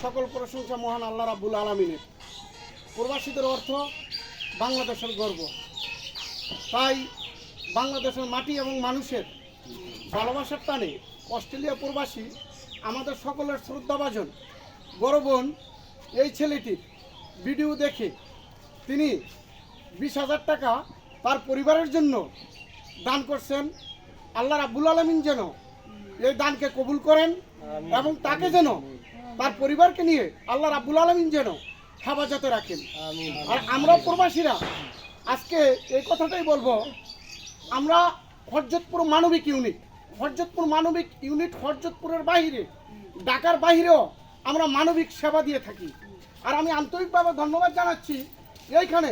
সকল প্রশংসা মহান আল্লাহ রাব্বুল আলামিনের। প্রবাসীদের অর্থ বাংলাদেশের গর্ব। তাই বাংলাদেশের মাটি এবং মানুষের ভালোবাসার টানে অস্ট্রেলিয়া প্রবাসী আমাদের সকলের শ্রদ্ধাভাজন বড় বোন এই ছেলেটির ভিডিও দেখে তিনি 20,000 টাকা তার পরিবারের জন্য দান করছেন। আল্লাহ রাব্বুল আলামিন যেন এই দানকে কবুল করেন এবং তাকে যেন তার পরিবারকে নিয়ে আল্লাহ রাব্বুল আলামিন যেন হেফাজতে রাখেন। আর আমরা প্রবাসীরা আজকে এই কথাটাই বলবো, আমরা হরজতপুর মানবিক ইউনিট হরজতপুরের বাইরে, ঢাকার বাইরেও আমরা মানবিক সেবা দিয়ে থাকি। আর আমি আন্তরিকভাবে ধন্যবাদ জানাচ্ছি এইখানে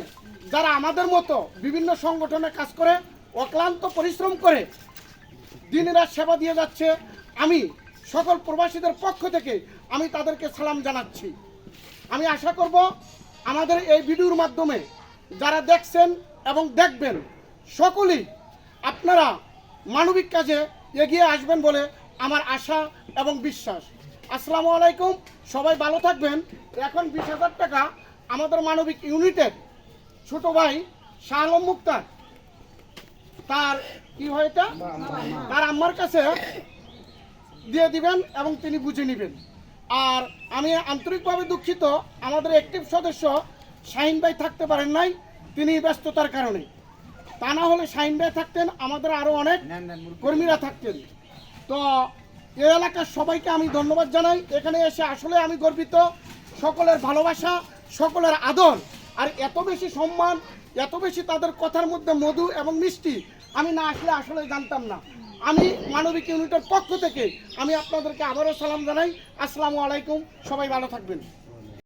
যারা আমাদের মতো বিভিন্ন সংগঠনে কাজ করে অক্লান্ত পরিশ্রম করে দিন রাত সেবা দিয়ে যাচ্ছে। আমি সকল প্রবাসীদের পক্ষ থেকে আমি তাদেরকে সালাম জানাচ্ছি। আমি আশা করব আমাদের এই ভিডিওর মাধ্যমে যারা দেখছেন এবং দেখবেন সকলেই আপনারা মানবিক কাজে এগিয়ে আসবেন বলে আমার আশা এবং বিশ্বাস। আসসালামু আলাইকুম, সবাই ভালো থাকবেন। এখন 20,000 টাকা আমাদের মানবিক ইউনিটের ছোট ভাই শাহ আলম মুক্তার তার কি হয় এটা তার আম্মার কাছে দিয়ে দিবেন এবং তিনি বুঝে নেবেন। আর আমি আন্তরিকভাবে দুঃখিত, আমাদের অ্যাক্টিভ সদস্য শাহিন ভাই থাকতে পারেন নাই, তিনি ব্যস্ততার কারণে। তা না হলে শাহিন ভাই থাকতেন, আমাদের আরও অনেক কর্মীরা থাকতেন। তো এই এলাকার সবাইকে আমি ধন্যবাদ জানাই। এখানে এসে আসলে আমি গর্বিত, সকলের ভালোবাসা, সকলের আদর, আর এত বেশি সম্মান, এত বেশি তাদের কথার মধ্যে মধু এবং মিষ্টি আমি না আসলে আসলে জানতাম না। আমি মানবিক ইউনিটের পক্ষ থেকে আমি আপনাদেরকে আবারও সালাম জানাই। আসসালামু আলাইকুম, সবাই ভালো থাকবেন।